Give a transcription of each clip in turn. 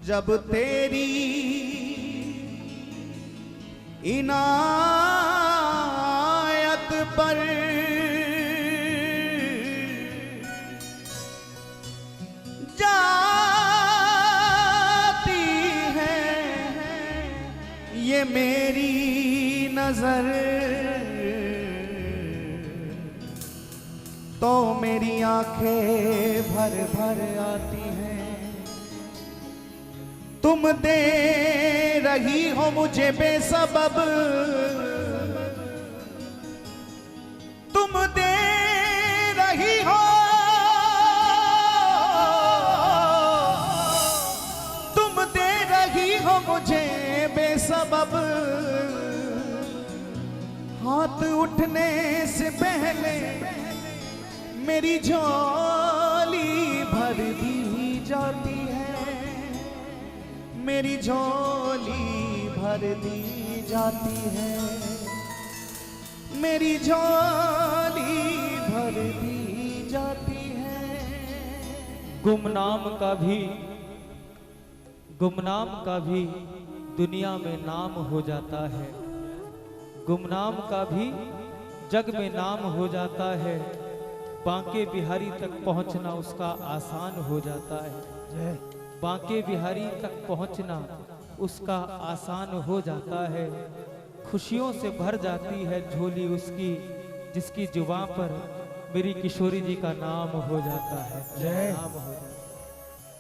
जब तेरी इनायत पर जाती है ये मेरी नजर, तो मेरी आंखें भर भर आती हैं। तुम दे रही हो मुझे बेसबब, तुम दे रही हो, तुम दे रही हो मुझे बेसबब। हाथ उठने से पहले मेरी झोली भर दी जाती है, मेरी झोली भर दी जाती है, मेरी झोली भर दी जाती है। गुमनाम का भी दुनिया में नाम हो जाता है, गुमनाम का भी जग में नाम हो जाता है। बांके बिहारी तक पहुंचना उसका आसान हो जाता है, बांके बिहारी तक पहुंचना उसका आसान हो जाता है। खुशियों से भर जाती है झोली उसकी, जिसकी जुबां पर मेरी किशोरी जी का नाम हो जाता है, नाम हो जाता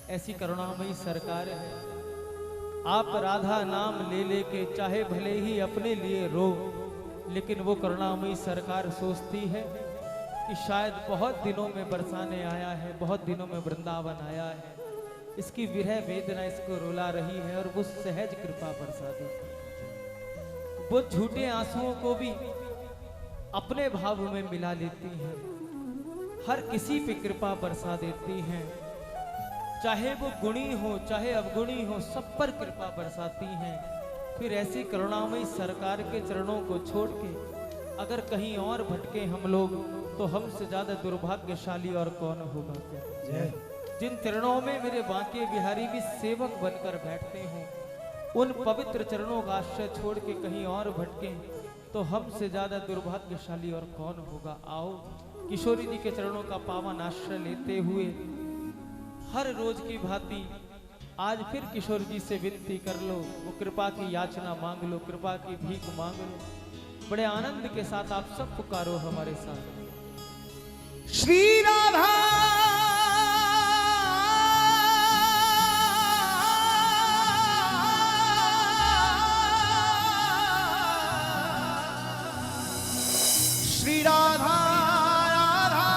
है। ऐसी करुणामयी सरकार है। आप राधा नाम ले लेके चाहे भले ही अपने लिए रो, लेकिन वो करुणामयी सरकार सोचती है कि शायद बहुत दिनों में बरसाने आया है, बहुत दिनों में वृंदावन आया है, इसकी विरह वेदना इसको रुला रही है, और वो सहज कृपा बरसा देती है। वो झूठे आंसुओं को भी अपने भाव में मिला लेती हैं, हर किसी पे कृपा बरसा देती हैं। चाहे वो गुणी हो चाहे अवगुणी हो, सब पर कृपा बरसाती हैं। फिर ऐसी करुणामयी सरकार के चरणों को छोड़ के अगर कहीं और भटके हम लोग, तो हमसे ज्यादा दुर्भाग्यशाली और कौन होगा। जिन चरणों में मेरे बांके बिहारी भी सेवक बनकर बैठते हैं, उन पवित्र चरणों का आश्रय छोड़ के कहीं और भटके, तो हमसे ज्यादा दुर्भाग्यशाली और कौन होगा। आओ किशोरी जी के चरणों का पावन आश्रय लेते हुए हर रोज की भांति आज फिर किशोर जी से विनती कर लो, वो कृपा की याचना मांग लो, कृपा की भीख मांग लो। बड़े आनंद के साथ आप सब पुकारो हमारे साथ। श्री राधा श्री राधा राधा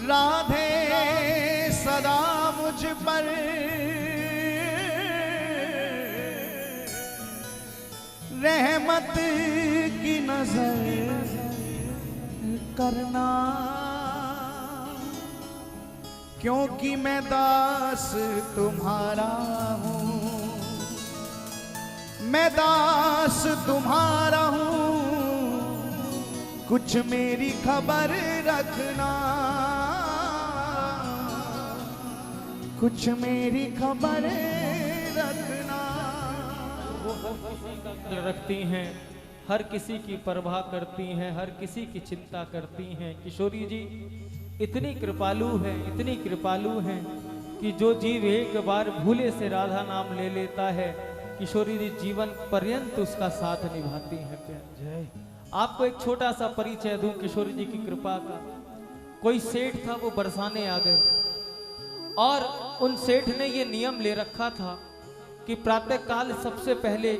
राधे सदा मुझ पर रहमत की नजर करना, क्योंकि मैं दास तुम्हारा हूँ, मैं दास तुम्हारा हूँ। कुछ मेरी खबर रखना, कुछ मेरी खबर रखना। वो हर किसी का ख्याल रखती हैं, हर किसी की परवाह करती हैं, हर किसी की चिंता करती हैं। किशोरी जी इतनी कृपालु हैं, इतनी कृपालु हैं कि जो जीव एक बार भूले से राधा नाम ले लेता है, किशोरी जी जीवन पर्यंत उसका साथ निभाती हैं। आपको एक छोटा सा परिचय दूं किशोरी जी की कृपा का। कोई सेठ था, वो बरसाने आ गए, और उन सेठ ने ये नियम ले रखा था कि प्रातःकाल सबसे पहले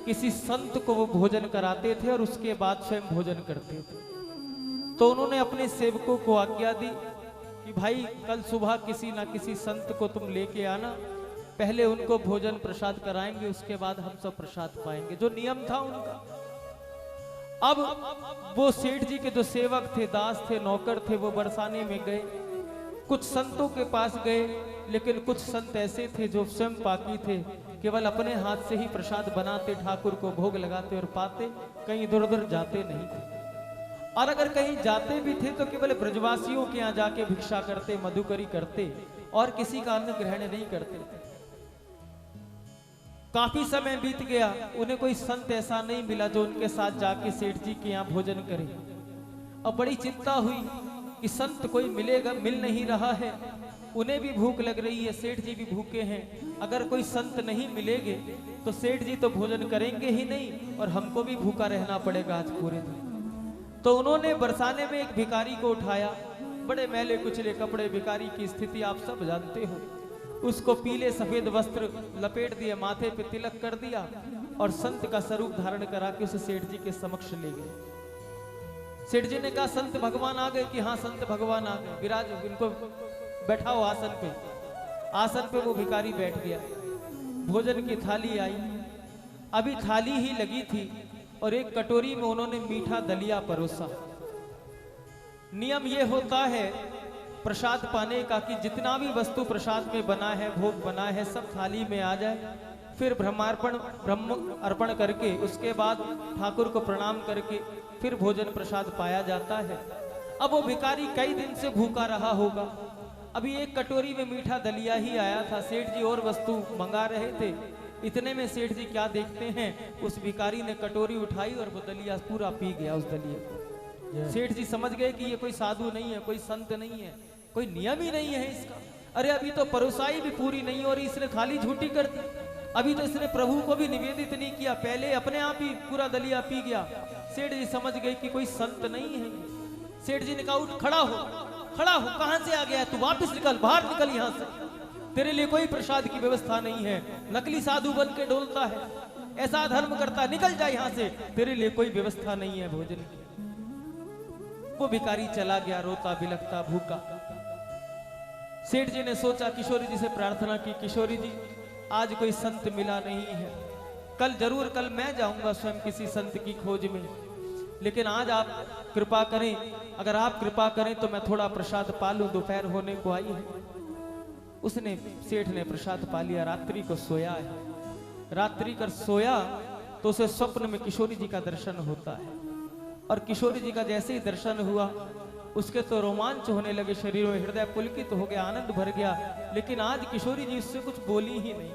किसी संत को वो भोजन कराते थे और उसके बाद स्वयं भोजन करते थे। तो उन्होंने अपने सेवकों को आज्ञा दी कि भाई कल सुबह किसी ना किसी संत को तुम लेके आना, पहले उनको भोजन प्रसाद कराएंगे, उसके बाद हम सब प्रसाद पाएंगे, जो नियम था उनका। अब वो सेठ जी के जो सेवक थे, दास थे, नौकर थे, वो बरसाने में गए, कुछ संतों के पास गए, लेकिन कुछ संत ऐसे थे जो स्वयं पाकी थे, केवल अपने हाथ से ही प्रसाद बनाते, ठाकुर को भोग लगाते और पाते, कहीं इधर उधर जाते नहीं थे। और अगर कहीं जाते भी थे तो केवल ब्रजवासियों के यहाँ जाके भिक्षा करते, मधुकरी करते और किसी का अन्न ग्रहण नहीं करते थे। काफी समय बीत गया, उन्हें कोई संत ऐसा नहीं मिला जो उनके साथ जाके सेठ जी के यहाँ भोजन करे। अब बड़ी चिंता हुई कि संत कोई मिलेगा, मिल नहीं रहा है, उन्हें भी भूख लग रही है, सेठ जी भी भूखे हैं। अगर कोई संत नहीं मिलेंगे तो सेठ जी तो भोजन करेंगे ही नहीं और हमको भी भूखा रहना पड़ेगा आज पूरे दिन। तो उन्होंने बरसाने में एक भिखारी को उठाया, बड़े मैले कुचले कपड़े, भिखारी की स्थिति आप सब जानते हो। उसको पीले सफेद वस्त्र लपेट दिए, माथे पे तिलक कर दिया और संत का स्वरूप धारण करा के उसे सेठ जी के समक्ष ले गए। सेठ जी ने कहा संत भगवान आ गए? कि हाँ संत भगवान आ गए, विराज, इनको बैठाओ आसन पे। आसन पे वो भिखारी बैठ गया। भोजन की थाली आई, अभी थाली ही लगी थी और एक कटोरी में उन्होंने मीठा दलिया परोसा। नियम ये होता है प्रसाद पाने का कि जितना भी वस्तु प्रसाद में बना है, भोग बना है, सब थाली में आ जाए। फिर ब्रह्म अर्पण करके उसके बाद ठाकुर को प्रणाम करके फिर भोजन प्रसाद पाया जाता है। अब वो भिखारी कई दिन से भूखा रहा होगा, अभी एक कटोरी में मीठा दलिया ही आया था। सेठ जी और वस्तु मंगा रहे थे। इतने में सेठ जी क्या देखते हैं, उस भिखारी ने कटोरी उठाई और वो दलिया पूरा पी गया उस दलिये को। सेठ जी समझ गए कि ये कोई साधु नहीं है, कोई संत नहीं है, कोई नियम ही नहीं है इसका। अरे अभी तो परोसाई भी पूरी नहीं हो रही, इसने थाली झूठी कर दी। अभी तो इसने प्रभु को भी निवेदित नहीं किया, पहले अपने आप ही पूरा दलिया पी गया। सेठ जी समझ गए कि कोई संत नहीं है। सेठ जी ने कहा उठ, खड़ा हो, खड़ा हो, कहां से आ गया तू? वापस निकल, बाहर निकल यहां से, तेरे लिए कोई प्रसाद की व्यवस्था नहीं है। नकली साधु बन के डोलता है, ऐसा धर्म करता, निकल जा यहां से, तेरे लिए कोई व्यवस्था नहीं है भोजन की। वो भिखारी चला गया रोता बिलखता भूखा। सेठ जी ने सोचा, किशोरी जी से प्रार्थना की, किशोरी जी आज कोई संत मिला नहीं है, कल जरूर, कल मैं जाऊंगा स्वयं किसी संत की खोज में, लेकिन आज आप कृपा करें, अगर आप कृपा करें तो मैं थोड़ा प्रसाद पा लूं, दोपहर होने को आई है। उसने, सेठ ने प्रसाद पा लिया, रात्रि को सोया है। रात्रि कर सोया तो उसे स्वप्न में किशोरी जी का दर्शन होता है और किशोरी जी का जैसे ही दर्शन हुआ उसके तो रोमांच होने लगे शरीर में, हृदय पुलकित हो गया, आनंद भर गया। लेकिन आज किशोरी जी उससे कुछ बोली ही नहीं,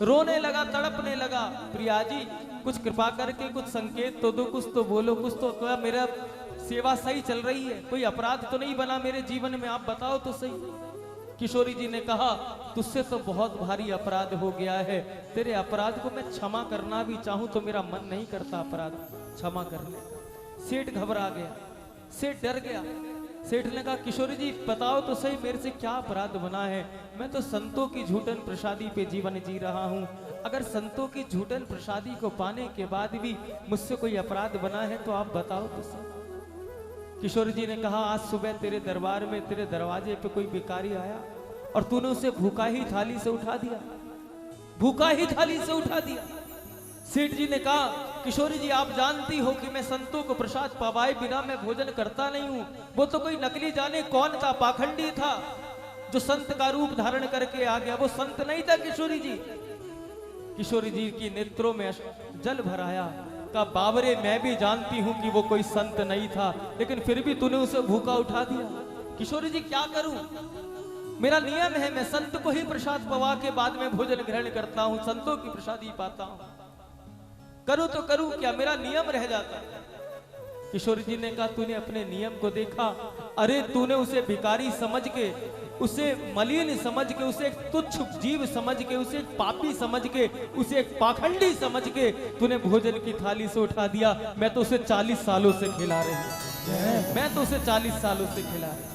रोने लगा, तड़पने लगा। प्रिया जी कुछ कृपा करके कुछ संकेत तो दो, कुछ तो बोलो, कुछ तो मेरा सेवा सही चल रही है, कोई अपराध तो नहीं बना मेरे जीवन में, आप बताओ तो सही। किशोरी जी ने कहा तुझसे तो बहुत भारी अपराध हो गया है, तेरे अपराध को मैं क्षमा करना भी चाहूं तो मेरा मन नहीं करता अपराध क्षमा करने का। सेठ घबरा गया, सेठ डर गया। सेठ ने कहा किशोरी जी बताओ तो सही मेरे से क्या अपराध बना है? मैं तो संतों की झूठन प्रसादी पे जीवन जी रहा हूँ, अगर संतों की झूठन प्रसादी को पाने के बाद भी मुझसे कोई अपराध बना है तो आप बताओ तो सही। किशोर जी ने कहा आज सुबह तेरे दरबार में, तेरे दरवाजे पे कोई भिखारी आया और तूने उसे भूखा ही थाली से उठा दिया, भूखा ही थाली से उठा दिया। सेठ जी ने कहा किशोरी जी आप जानती हो कि मैं संतों को प्रसाद पवाए बिना मैं भोजन करता नहीं हूँ। वो तो कोई नकली जाने कौन था, पाखंडी था जो संत का रूप धारण करके आ गया, वो संत नहीं था किशोरी जी। किशोरी जी की नेत्रों में जल भर आया, कहा बाबरे मैं भी जानती हूं कि वो कोई संत नहीं था, लेकिन फिर भी तूने उसे भूखा उठा दिया। किशोरी जी क्या करूं, मेरा नियम है मैं संत को ही प्रसाद पवा के बाद में भोजन ग्रहण करता हूं, संतों की प्रसाद ही पाता हूं, करूं तो करूं क्या, मेरा नियम रह जाता है। किशोरी जी ने कहा तूने अपने नियम को देखा, अरे तूने उसे भिखारी समझ के, उसे मलिन समझ के, उसे एक तुच्छ जीव समझ के, उसे एक पापी समझ के, उसे एक पाखंडी समझ के तूने भोजन की थाली से उठा दिया। मैं तो उसे 40 सालों से खिला रही हूं, मैं तो उसे 40 सालों से खिला रही हूं।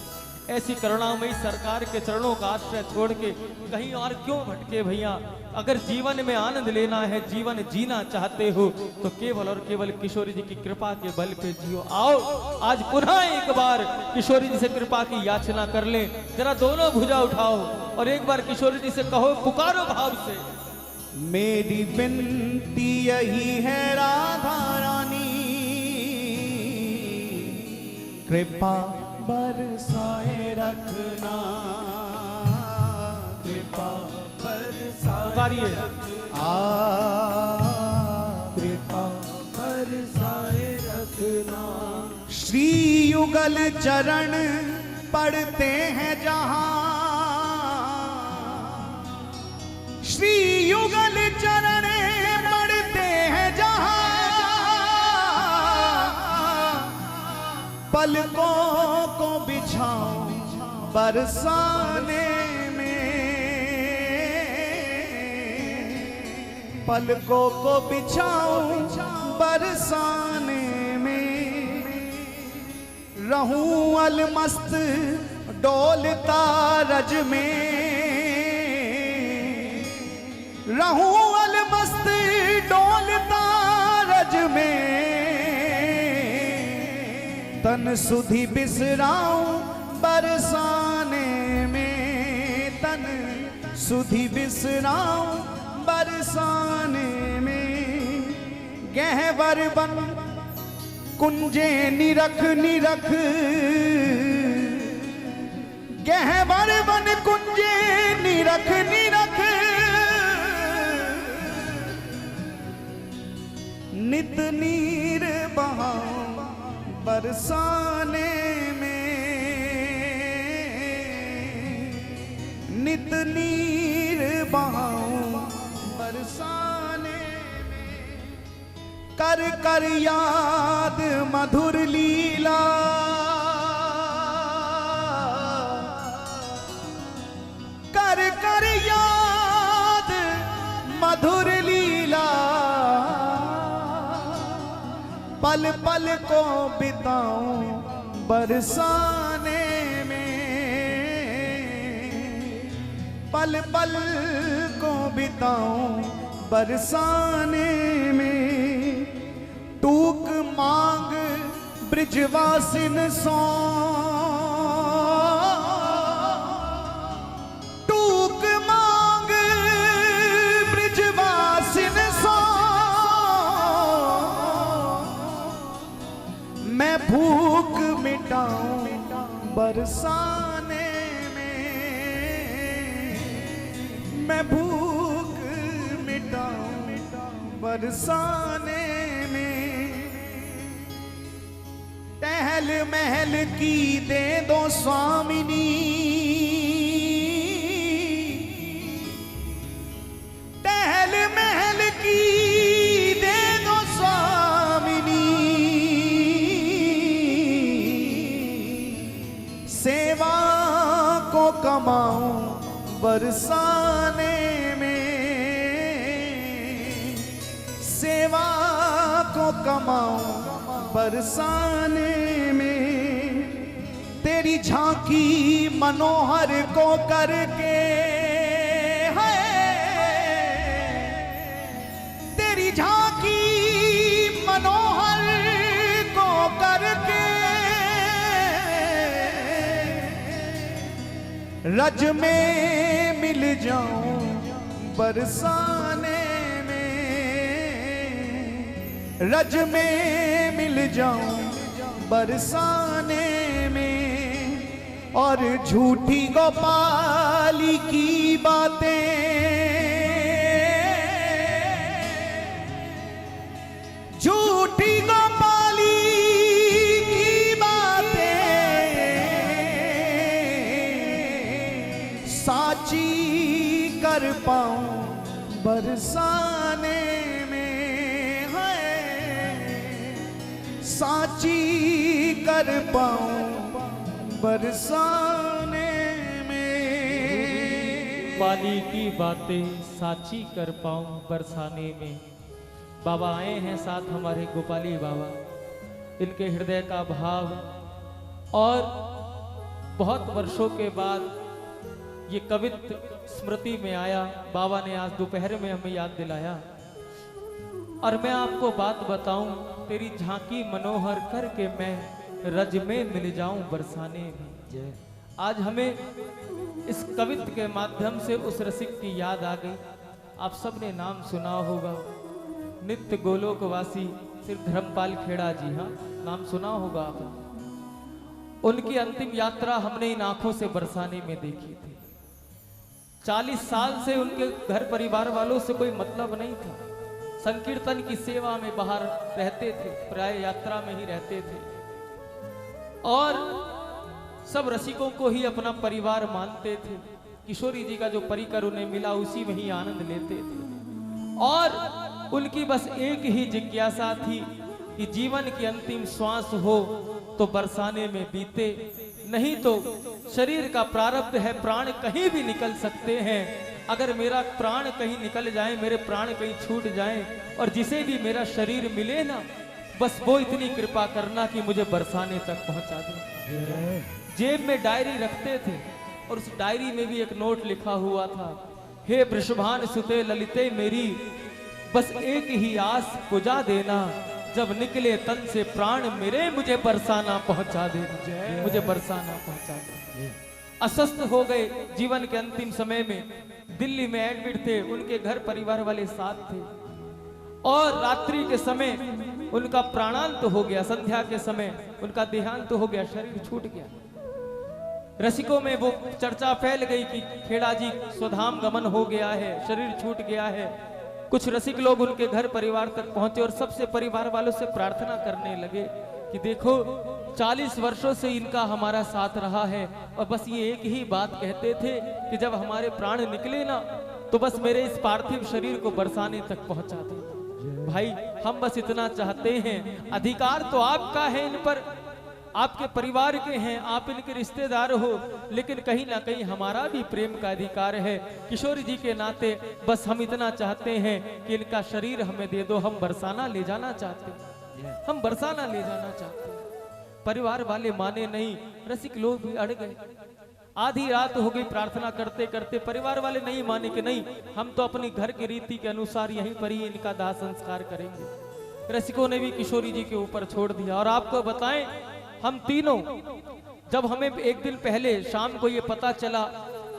ऐसी करुणामयी सरकार के चरणों का आश्रय छोड़ के कहीं और क्यों भटके भैया। अगर जीवन में आनंद लेना है, जीवन जीना चाहते हो तो केवल और केवल किशोरी जी की कृपा के बल पे जियो। आओ आज पुनः एक बार किशोरी जी से कृपा की याचना कर ले, जरा दोनों भुजा उठाओ और एक बार किशोरी जी से कहो, पुकारो भाव से। मेरी विनती यही है राधा रानी, कृपा बरसाए रखना, कृपा बरसाए रखना, कृपा बरसाए रखना। श्री युगल चरण पढ़ते हैं जहां, श्री युगल चरण पढ़ते हैं जहां, पलकों को बिछाऊं बरसाने में, पलकों को बिछाऊं बरसाने में। रहूं अलमस्त डोलता रज में, रहूं अलमस्त डोलता रज में। तन सुधि बिसराऊं बरसाने में, तन सुधि बिसराऊं बरसाने में। गहवर बन कुंजे निरख निरख, गहवर बन कुंजे निरख निरख। नित नीर बहाऊं बरसाने में, नित नीर बहाऊं बरसाने में। कर कर याद मधुर लीला, कर कर याद मधुर लीला। पल पल को बिताऊं बरसाने में, पल पल को बिताऊं बरसाने में। टूक मांग ब्रिजवासिन सो, टूक मांग ब्रिजवासिन सो। मैं भूख मिटाऊं बरसाने में, मैं भूख मिटाऊं बरसाने में। टहल महल की दे दो स्वामिनी, टहल महल की दे दो स्वामिनी। सेवा को कमाऊं बरसाने में, सेवा को कमाऊं बरसाने में। तेरी झांकी मनोहर को करके है, तेरी झांकी मनोहर को करके। रज में मिल जाऊं बरसाने में, रज में मिल जाऊं बरसाने में। और झूठी गोपाली की बातें, झूठी गोपाली की बातें साची कर पाऊं बरसाने में, है साची कर पाऊं बरसाने में। बाली की बातें साची कर पाऊं बरसाने में। बाबा आए हैं साथ हमारे गोपाली बाबा, इनके हृदय का भाव। और बहुत वर्षों के बाद ये कवित्व स्मृति में आया, बाबा ने आज दोपहर में हमें याद दिलाया। और मैं आपको बात बताऊं, तेरी झांकी मनोहर करके मैं रज में मिल जाऊं बरसाने में। आज हमें इस कवित्व के माध्यम से उस रसिक की याद आ गई। आप सबने नाम सुना होगा, नित्य गोलोकवासी श्री धर्मपाल खेड़ा जी। हाँ, नाम सुना होगा आपने। उनकी अंतिम यात्रा हमने इन आंखों से बरसाने में देखी थी। 40 साल से उनके घर परिवार वालों से कोई मतलब नहीं था। संकीर्तन की सेवा में बाहर रहते थे, प्राय यात्रा में ही रहते थे और सब रसिकों को ही अपना परिवार मानते थे। किशोरी जी का जो परिकर उन्हें मिला उसी में ही आनंद लेते थे और उनकी बस एक ही जिज्ञासा थी कि जीवन की अंतिम श्वास हो तो बरसाने में बीते, नहीं तो शरीर का प्रारब्ध है, प्राण कहीं भी निकल सकते हैं। अगर मेरा प्राण कहीं निकल जाए, मेरे प्राण कहीं छूट जाए और जिसे भी मेरा शरीर मिले ना, बस वो इतनी कृपा करना कि मुझे बरसाने तक पहुंचा दे। जेब में डायरी रखते थे और उस डायरी में भी एक नोट लिखा हुआ था, हे वृषभान सुते ललिते मेरी, बस एक ही आस पुजा देना, जब निकले तन से प्राण मेरे, मुझे बरसाना पहुंचा देना, मुझे बरसाना पहुंचा देना। अस्वस्थ हो गए जीवन के अंतिम समय में, दिल्ली में एडमिट थे, उनके घर परिवार वाले साथ थे और रात्रि के समय उनका प्राणांत हो गया, संध्या के समय उनका देहांत हो गया, शरीर छूट गया। रसिकों में वो चर्चा फैल गई कि खेड़ा जी स्वधाम गमन हो गया है, शरीर छूट गया है। कुछ रसिक लोग उनके घर परिवार तक पहुंचे और सबसे परिवार वालों से प्रार्थना करने लगे कि देखो 40 वर्षों से इनका हमारा साथ रहा है और बस ये एक ही बात कहते थे कि जब हमारे प्राण निकले ना तो बस मेरे इस पार्थिव शरीर को बरसाने तक पहुंचा दे। भाई हम बस इतना चाहते हैं, अधिकार तो आपका है इन पर, आपके परिवार के हैं, आप इनके रिश्तेदार हो, लेकिन कहीं ना कहीं हमारा भी प्रेम का अधिकार है। किशोरी जी के नाते बस हम इतना चाहते हैं कि इनका शरीर हमें दे दो, हम बरसाना ले जाना चाहते हैं, हम बरसाना ले जाना चाहते हैं। परिवार वाले माने नहीं, रसिक लोग भी अड़ गए। आधी रात हो गई प्रार्थना करते करते, परिवार वाले नहीं माने कि नहीं, हम तो अपनी घर की रीति के अनुसार यहीं पर ही इनका दाह संस्कार करेंगे। रसिकों ने भी किशोरी जी के ऊपर छोड़ दिया। और आपको बताएं, हम तीनों, जब हमें एक दिन पहले शाम को ये पता चला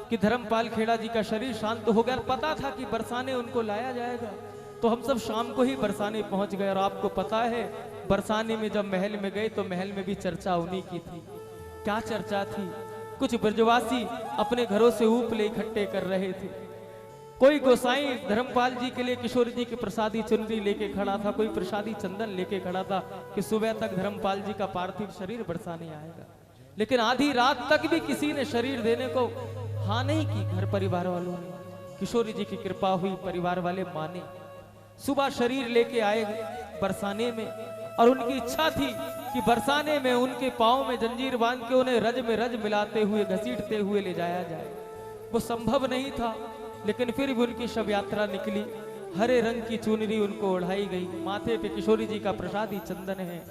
कि धर्मपाल खेड़ा जी का शरीर शांत हो गया, पता था कि बरसाने उनको लाया जाएगा, तो हम सब शाम को ही बरसाने पहुंच गए। और आपको पता है, बरसाने में जब महल में गए तो महल में भी चर्चा उन्हीं की थी। क्या चर्चा थी? कुछ ब्रजवासी अपने घरों से ऊपले इकट्ठे कर रहे थे। कोई गोसाई धर्मपाल जी के लिए किशोर जी की प्रसादी चुनरी लेके खड़ा था, कोई प्रसादी चंदन लेके खड़ा था कि सुबह तक धर्मपाल जी का पार्थिव शरीर बरसाने आएगा। लेकिन आधी रात तक भी किसी ने शरीर देने को हाँ नहीं की घर परिवार वालों ने। किशोरी जी की कृपा हुई, परिवार वाले माने, सुबह शरीर लेके आए बरसाने में और उनकी इच्छा थी कि बरसाने में उनके पाँव में जंजीर बांध के उन्हें रज में रज मिलाते हुए, घसीटते हुए ले जाया जाए। वो संभव नहीं था, लेकिन फिर भी उनकी शव यात्रा निकली। हरे रंग की चुनरी उनको ओढ़ाई गई, माथे पे किशोरी जी का प्रसादी चंदन है,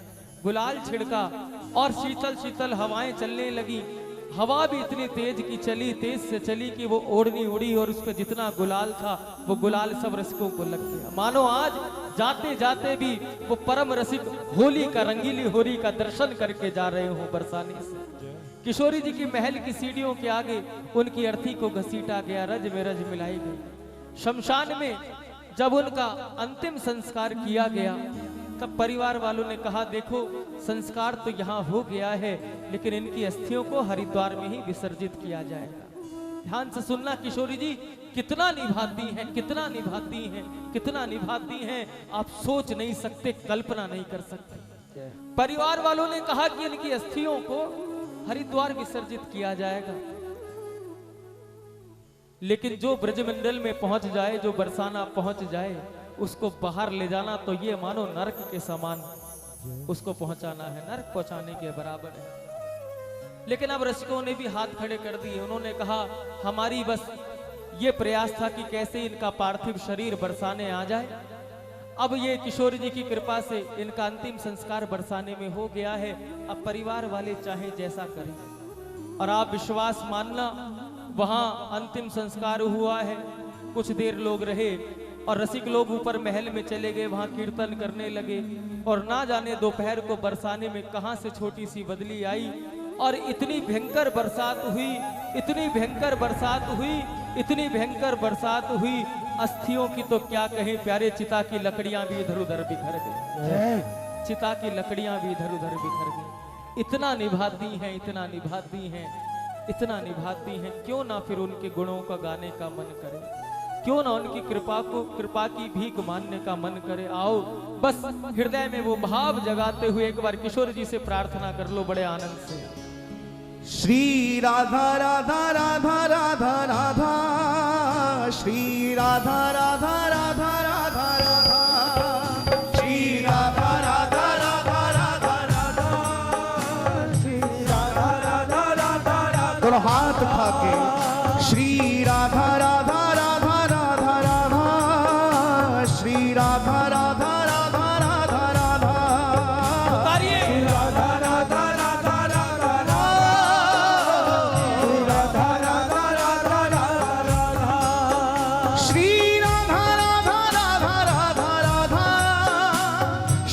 गुलाल छिड़का और शीतल शीतल हवाएं चलने लगी। हवा भी इतनी तेज की चली, तेज से चली कि वो ओढ़नी उड़ी और उस पर जितना गुलाल था वो गुलाल सब रसिकों को लग गया। मानो आज जाते जाते भी वो परम रसिक होली का, रंगीली होली का दर्शन करके जा रहे हो बरसाने से। किशोरी जी की महल की सीढ़ियों के आगे उनकी अर्थी को घसीटा गया, रज में रज मिलाई गई। शमशान में जब उनका अंतिम संस्कार किया गया तब परिवार वालों ने कहा, देखो संस्कार तो यहाँ हो गया है, लेकिन इनकी अस्थियों को हरिद्वार में ही विसर्जित किया जाएगा। ध्यान से सुनना, किशोरी जी कितना निभाती हैं, कितना निभाती हैं, कितना निभाती हैं, आप सोच नहीं सकते, कल्पना नहीं कर सकते। परिवार वालों ने कहा कि इनकी अस्थियों को हरिद्वार विसर्जित किया जाएगा, लेकिन जो ब्रजमंडल में पहुंच जाए, जो बरसाना पहुंच जाए, उसको बाहर ले जाना तो ये मानो नरक के समान उसको पहुंचाना है, नरक पहुंचाने के बराबर है। लेकिन अब रसिकों ने भी हाथ खड़े कर दिए। उन्होंने कहा, हमारी बस ये प्रयास था कि कैसे इनका पार्थिव शरीर बरसाने आ जाए। अब ये किशोर जी की कृपा से इनका अंतिम संस्कार बरसाने में हो गया है। अब परिवार वाले चाहे जैसा करें। और आप विश्वास मानना, वहां अंतिम संस्कार हुआ है, कुछ देर लोग रहे और रसिक लोग ऊपर महल में चले गए, वहां कीर्तन करने लगे। और ना जाने दोपहर को बरसाने में कहां से छोटी सी बदली आई और इतनी भयंकर बरसात हुई, इतनी भयंकर बरसात हुई, इतनी भयंकर बरसात हुई, अस्थियों की तो क्या कहें प्यारे, चिता की लकड़ियां भी इधर उधर बिखर गई, चिता की लकड़ियां भी इधर उधर बिखर गई। इतना निभाती हैं, इतना निभाती हैं, इतना निभाती हैं, क्यों ना फिर उनके गुणों का गाने का मन करे। क्यों ना उनकी कृपा की भीख मानने का मन करे। आओ बस हृदय में वो भाव जगाते हुए एक बार किशोर जी से प्रार्थना कर लो बड़े आनंद से। श्री राधा राधा राधा राधा राधा, श्री राधा राधा राधा राधा राधा, श्री राधा राधा राधा राधा राधा, श्री राधा राधा राधा राधा। दोनों हाथ उठा के श्री राधा राधा राधा राधा राधा, श्री राधा राधा राधा राधा राधा, तारिये राधा राधा राधा राधा राधा, राधा राधा राधा राधा राधा, श्री राधा राधा राधा राधा राधा,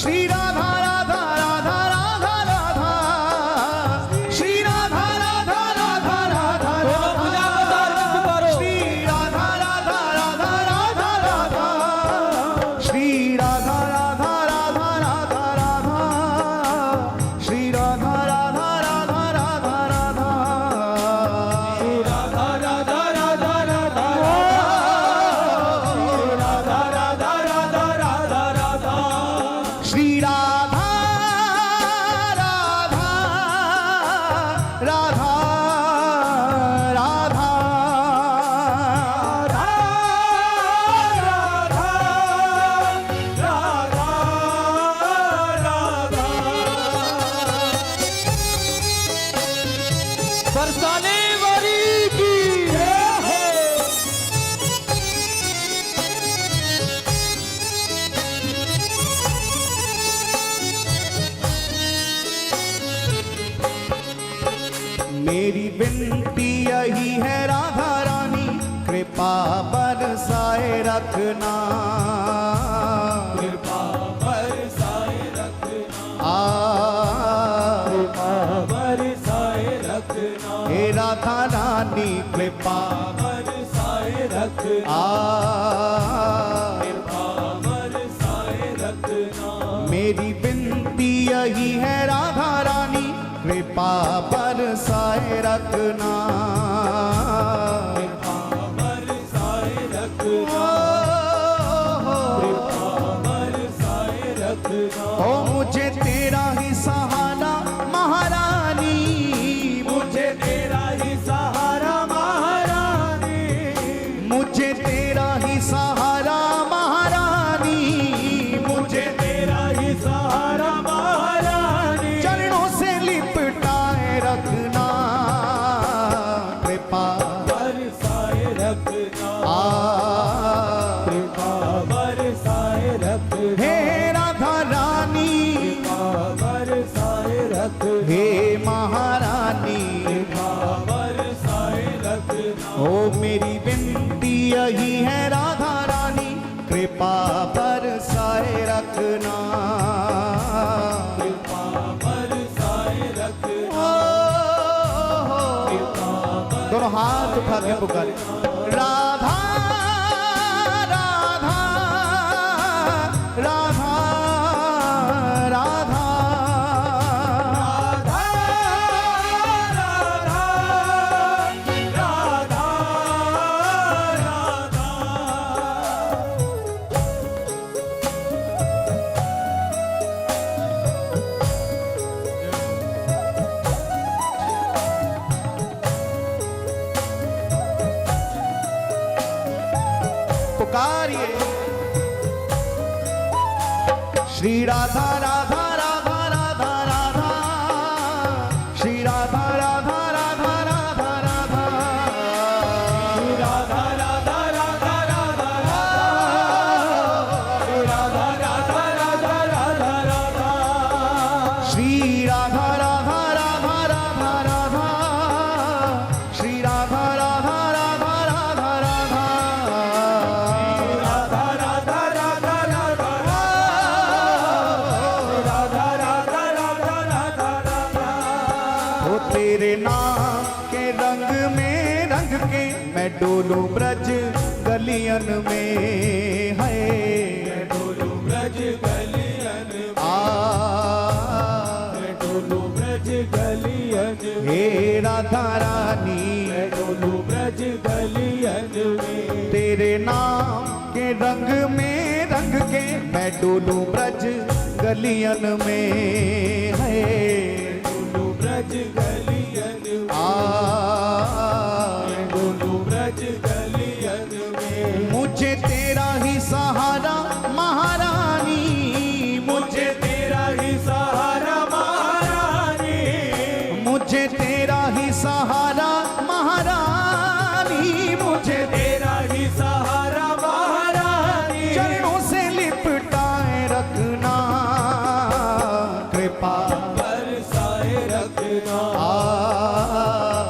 श्री राधा राधा राधा राधा राधा, श्री राधा राधा राधा राधा राधा, श्री राधा राधा राधा राधा राधा, श्री राधा राधा राधा राधा राधा, श्री राधा राधा राधा राधा राधा, श्री राधा राधा राधा राधा, राधा राधा राधा राधा राधा, श्री राधा राधा राधा राधा, बरसाने वाली की मेरी विनती यही है राधा रानी, कृपा बरसाए रखना, कृपा बरसाए रखना, कृपा बरसाए रखना, हे राधा रानी कृपा बरसाए रखना, कृपा बरसाए रखना। मेरी विनती यही है राधा रानी, कृपा बरसाए रखना, कृपा बरसाए रखना, कृपा बरसाए रखना। ओ मुझे तेरा ही सहारा महारानी, मुझे तेरा ही सहारा महारानी, मुझे तेरा ही सहारा महारानी, मुझे तेरा ही सहारा महारानी, चरणों से लिपटाए रखना, कृपा बरसाए रखना, कृपा बरसाए रखना, हे राधा रानी कृपा बरसाए रखना, हे महारानी कृपा बरसाए रखना। ओ मेरी विनती यही है राधा रानी, कृपा बरसाए रखना, कृपा बरसाए रखना, दोनों हाथ उठा के पुकारे राधा राधा राधा राधा, पुकारिए श्री राधा राधा राधा राधा राधा, श्री राधा राधा राधा राधा राधा, श्री राधा राधा राधा राधा राधा, श्री राधा राधा राधा राधा राधा, श्री राधा राधा राधा राधा राधा, राधा राधा राधा राधा राधा, राधा राधा राधा। ओ तेरे नाम के रंग में रंग के मैं डोलूं ब्रज गलियन में, है मैं डोलूं ब्रज गलियन में, मैं डोलूं ब्रज गलियन में, हे राधा रानी मैं डोलूं ब्रज गलियन में, तेरे नाम डोलूं ब्रज गलियन में है, डोलूं ब्रज गलियन में, डोलूं ब्रज गलियन में। मुझे तेरा ही सहारा महारानी, मुझे तेरा ही सहारा महारानी, मुझे तेरा ही सहारा महारानी, मुझे तेरा ही सहारा महारानी। चरणों से लिपटाए रखना, कृपा बरसाए रखना,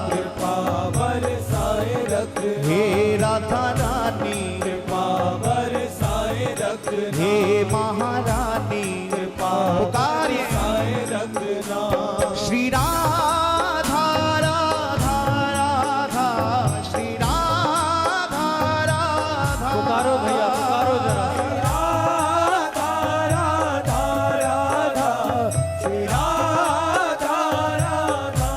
कृपा बरसाए रखना। हे राधा रानी, कृपा बरसाए रखना, हे महारानी, कृपा पुकारिए बरसाए रखना। श्री राधा राधा राधा, श्री राधा राधा। पुकारो भैया, पुकारो जरा। राधा राधा राधा, श्री राधा राधा।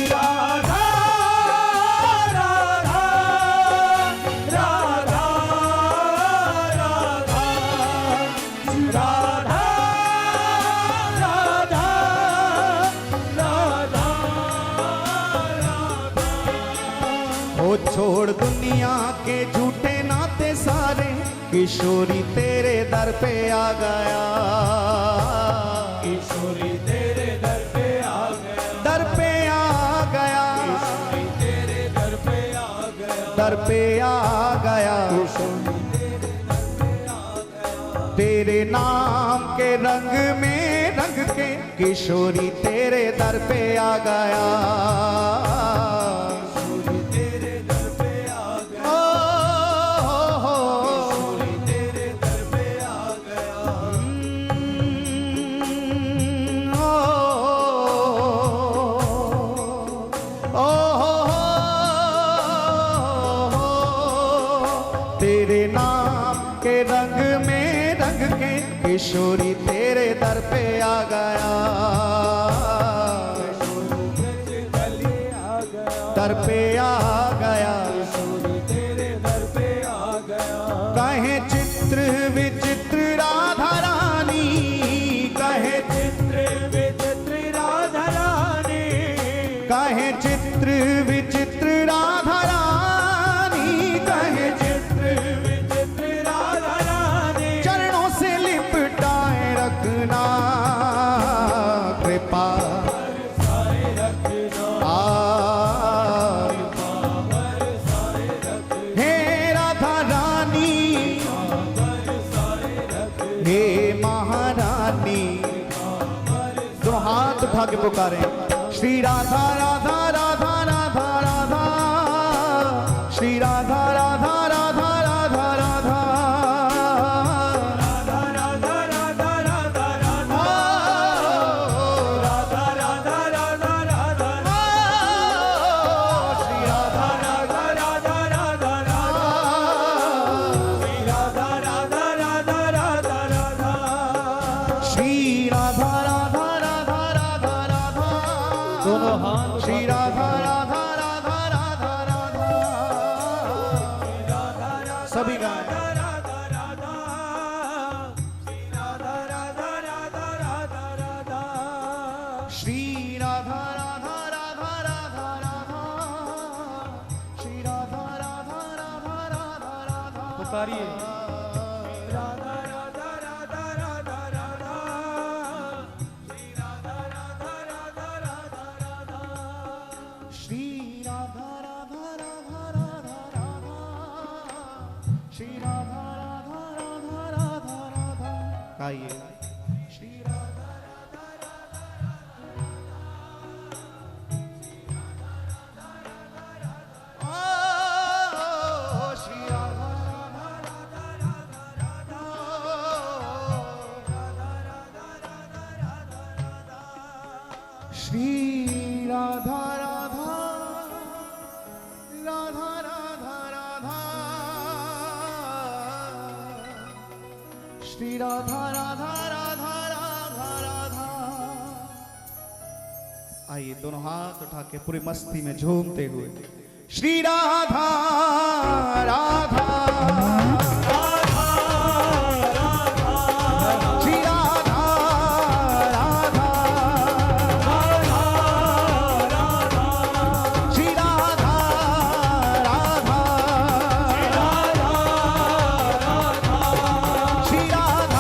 राधा राधा राधा राधा, राधा राधा राधा राधा। ओ छोड़ दुनिया के झूठे नाते सारे, किशोरी तेरे दर पे आ गया, किशोरी तेरे दर पे आ गया, दर पे आ गया, किशोरी तेरे दर पे आ गया, दर पे आ गया। किशोरी तेरे दर पे आ गया। तेरे नाम के रंग में रंग के, किशोरी तेरे दर पे आ गया। किशोरी तेरे दर पे आ गया, ओ किशोरी तेरे दर पे आ गया। तेरे नाम के रंग में रंग के, किशोरी तेरे दर पे आ गया, दर पे आ गया। तेरे दर पे आ गया। कहे चित्र विचित्र राधा रानी, कहे चित्र विचित्र राधा रानी, कहे चित्र विचित्र राधा रानी, कहे चित्र विचित्र राधा रानी। चरणों से लिपटाए रखना, कृपा बरसाए रखना, बरसाए रखना, हे राधा रानी, बरसाए रखना। हे महारानी। दोनों हाथ उठा के पुकारे, श्री राधा राधा राधा राधा राधा, श्री राधा राधा राधा राधा राधा, राधा राधा राधा राधा राधा, राधा राधा राधा राधा राधा, श्री राधा राधा राधा राधा राधा, श्री राधा राधा राधा राधा राधा, श्री राधा राधा राधा राधा राधा, दोनों हाथ श्री राधा राधा राधा राधा राधा। सभी गाएं। राधा राधा, श्री राधा राधा राधा राधा राधा, श्री राधा राधा राधा राधा राधा, श्री राधा राधा राधा राधा राधा। पुकारिए। राधा राधा राधा राधा राधा, श्री राधा राधा राधा राधा राधा, श्री राधा राधा राधा राधा राधा, श्री राधा राधा राधा राधा राधा। गाइए। श्री राधा राधा राधा राधा राधा, ओ श्री राधा राधा राधा राधा राधा, श्री राधा राधा राधा राधा राधा। श्री राधा राधा राधा राधा राधा। आइए दोनों हाथ उठा के पूरी मस्ती में झूमते हुए श्री राधा राधा श्री राधा राधा श्री राधा राधा श्री राधा राधा श्री राधा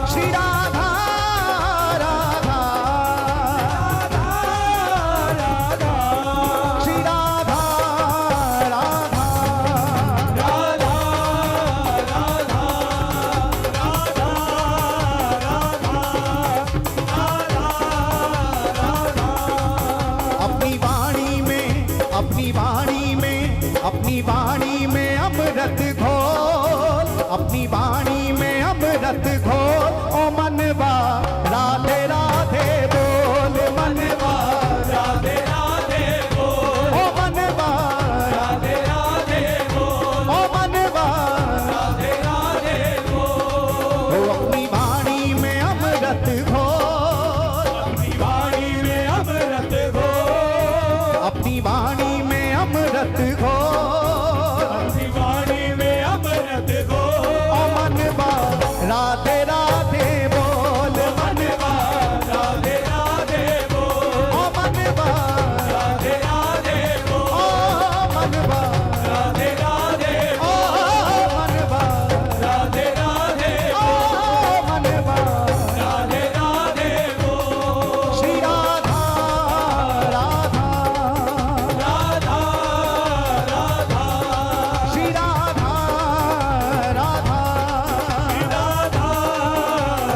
श्री राधा राधा श्री राधा अपनी वाणी में अपनी वाणी में अपनी वाणी में अमृत घोल अपनी वाणी में अमृत घोल ओ मनवा राधे राधे बोल मनवा राधे राधे बोल ओ मनवा राधे राधे बोल ओ मनवा राधे राधे बोल ओ अपनी वाणी में अमृत घोल अपनी वाणी में अमृत घोल अपनी वाणी में अमृत घोल अपनी वाणी में अमृत घोल ओ मनवा राधे राधे बोल मनवा राधे राधे बोल ओ मनवा राधे राधे बोल ओ मनवा राधे राधे ओ मनवा राधे राधे ओ मनवा राधे राधे बोल श्री राधा राधा राधा राधा श्री राधा राधा राधा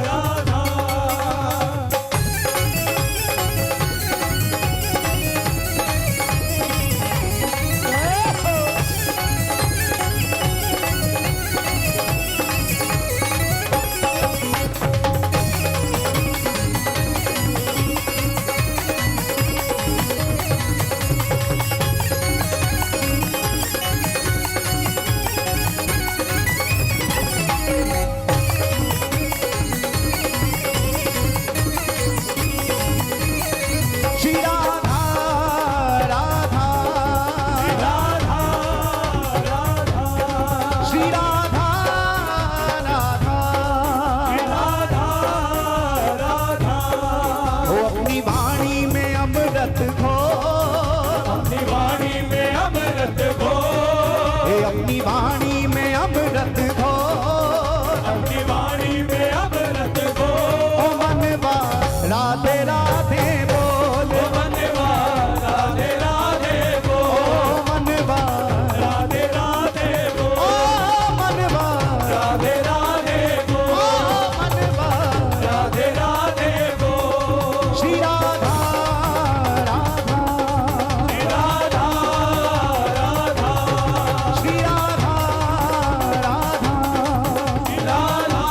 राधा श्री राधा राधा श्री राधा राधा ओ अपनी वाणी में अमृत घोल अपनी वाणी में अमृत घोल ए अपनी वाणी में अमृत घोल अपनी वाणी में अमृत घोल ओ मनवा राधे राधे बोल ओ मनवा राधे राधे ओ बोल मनवा राधे राधे ओ बोल मनवा राधे राधे ओ बोल मनवा राधे राधे बोल श्री राधा राधा राधा राधा श्री राधा राधा राधा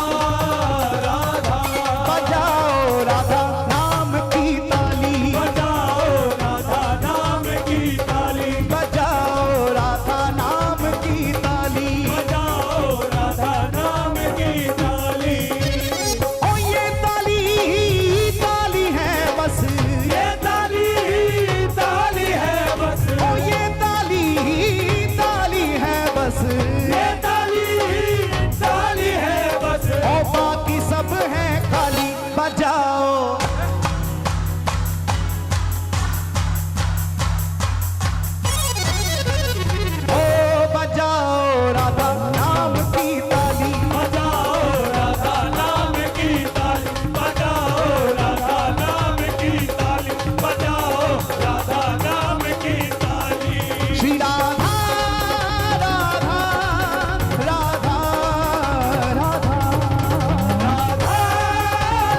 राधा बजाओ राधा नाम की ताली बजाओ राधा नाम की ताली बजाओ राधा नाम की ताली बजाओ राधा नाम की ताली ओ ये ताली ताली है बस ये ताली ताली है बस ओ ये ताली ताली है बस ये ताली ताली है बस ओ बाकी सब है खाली बजाओ ओ बजाओ राधा नाम की ताली बजाओ राधा नाम की ताली बजाओ राधा नाम की ताली बजाओ राधा नाम की ताली श्री राधा राधा राधा राधा राधा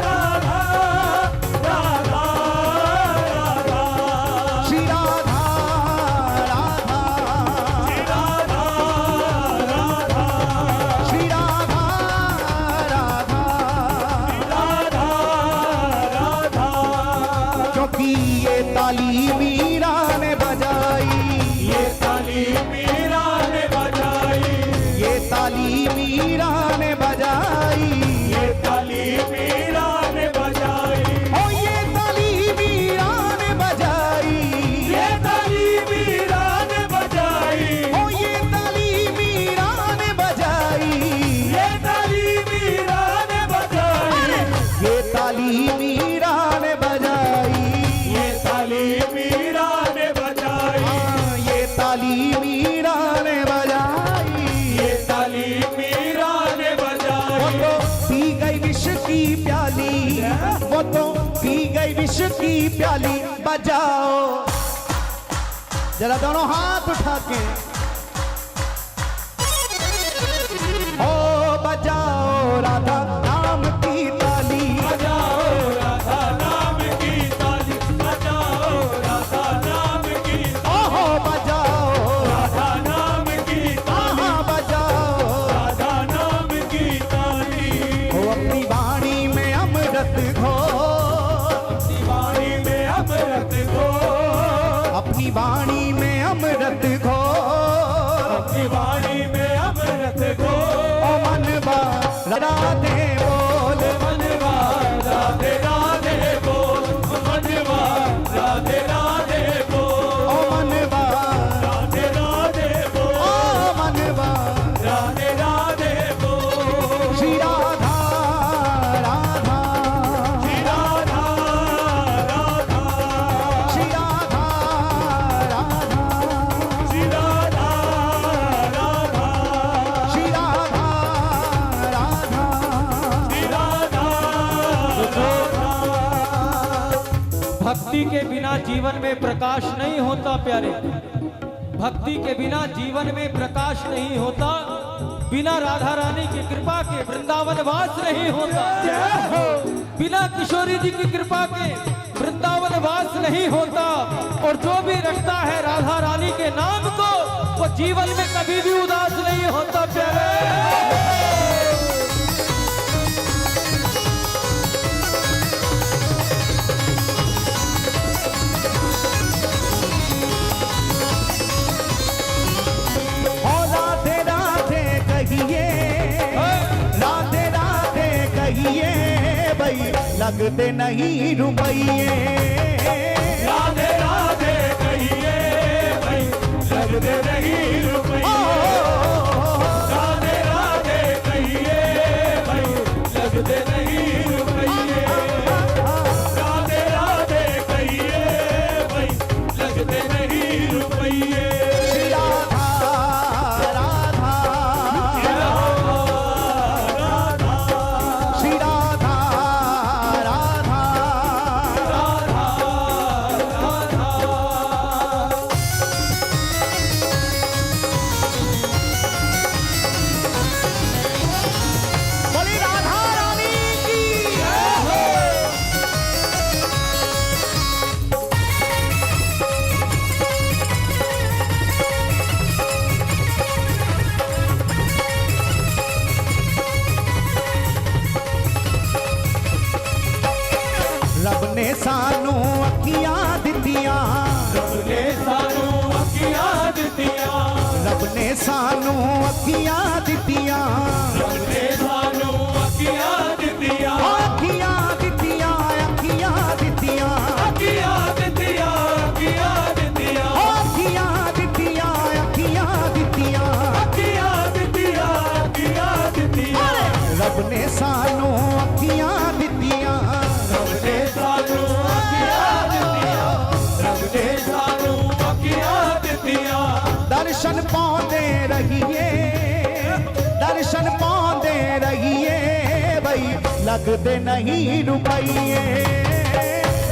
राधा मीरा ने बजाई, ये ताली मीरा ने बजाई, ये ताली मीरा ने बजाई, ये ताली मीरा ने वो बजाई। तो पी गई विष की प्याली, वो तो पी गई विष की प्याली। बजाओ जरा दोनों हाथ उठा के, ओ बजाओ राधा नाम की ताली, बजाओ राधा नाम की ताली, बजाओ राधा नाम की ताली, ओहो बजाओ राधा नाम की ताली, हाँ बजाओ। राधा नाम की ताली। ओ अपनी वाणी में अमृत घोर, दीवानी में अमृत घोर, अपनी वाणी में अमृत घोर, दीवानी में अमृत घोर। ओ मनवा राधे बोल, मनवा राधे राधे बोल, मनवा राधे राधे बोल, ओ मनवा, राधे राधे ओ बोल, मनवा। राधे राधे बोल। श्री राधा राधा, श्री राधा राधा, श्री राधा राधा, श्री राधा राधा, श्री राधा राधा, श्री राधा राधा। भक्ति के बिना जीवन में प्रकाश नहीं होता प्यारे, भक्ति के बिना जीवन में प्रकाश नहीं होता, बिना राधा रानी की कृपा के वृंदावन वास नहीं होता, बिना किशोरी जी की कृपा के वृंदावन वास नहीं होता। और जो भी रखता है राधा रानी के नाम को, वो जीवन में कभी भी उदास नहीं होता प्यारे। ओ राधे राधे कहिए, राधे राधे कहिए भाई, लगते नहीं रुपये। राधे राधे कहिए भाई, लगते नहीं रुपये। राधे राधे कहिए भाई, लगते नहीं रुपये। राधे राधे कहिए भाई, लगते नहीं रुपये। श्री राधा राधा, श्री राधा राधा, बोली राधा रानी की। रब ने सानू अखियां दित्तियां, सबने सानू अखियां दित्तियां, रब ने सानू अखियां दित्तियां, सबने सानू अखियां दित्तियां। अखियां दित्तियां, अखियां दित्तियां, अखियां दित्तियां, अखियां दित्तियां, अखियां दित्तियां, अखियां दित्तियां। अखियां दित्तियां, अखियां दित्तियां। रब ने सानू अखियां दित्तियां, सबने सानू अखियां दित्तियां, सबने सानू अखियां दित्तियां। दर्शन पाਉਂਦੇ रहिए, दर्शन पाਉਂਦੇ रहिए भाई, लगते नहीं रुपये।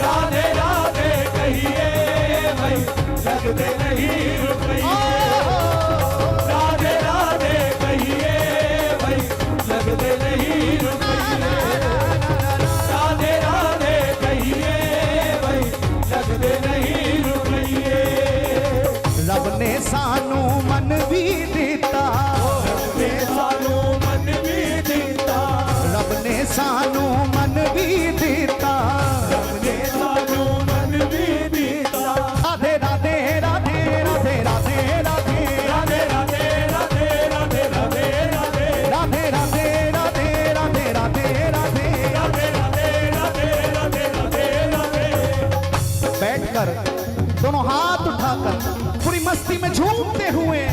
राधे राधे कहिए भाई, लगते नहीं रुपये। राधे राधे कहिए भाई, लगते नहीं रुपये। राधे राधे कहिए भाई, लगते नहीं रुपये। रब ने सानू मन भी दिता, सबने सानू मन भी दिता, रब ने सानू मन भी दिता। सबने सानू मन भी दिता। राधे राधे राधे राधे राधे राधे, राधे राधे राधे राधे राधे राधे, राधे राधे राधे राधे राधे राधे। राधे राधे राधे राधे राधे राधे। बैठकर दोनों हाथ उठाकर पूरी मस्ती में झूमते हुए,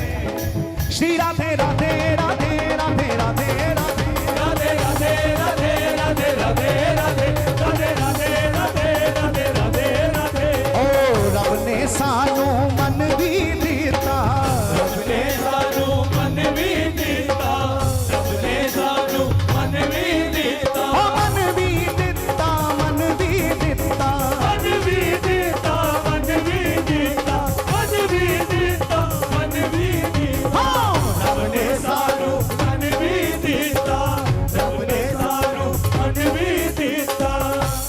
श्री राधे राधे राधे राधे राधे राधे, राधे राधे राधे राधे राधे राधे, राधे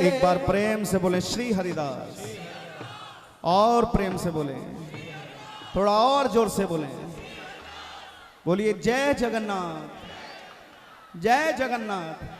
एक बार प्रेम से बोले श्री हरिदास, और प्रेम से बोले, थोड़ा और जोर से बोले, बोलिए जय जगन्नाथ, जय जगन्नाथ।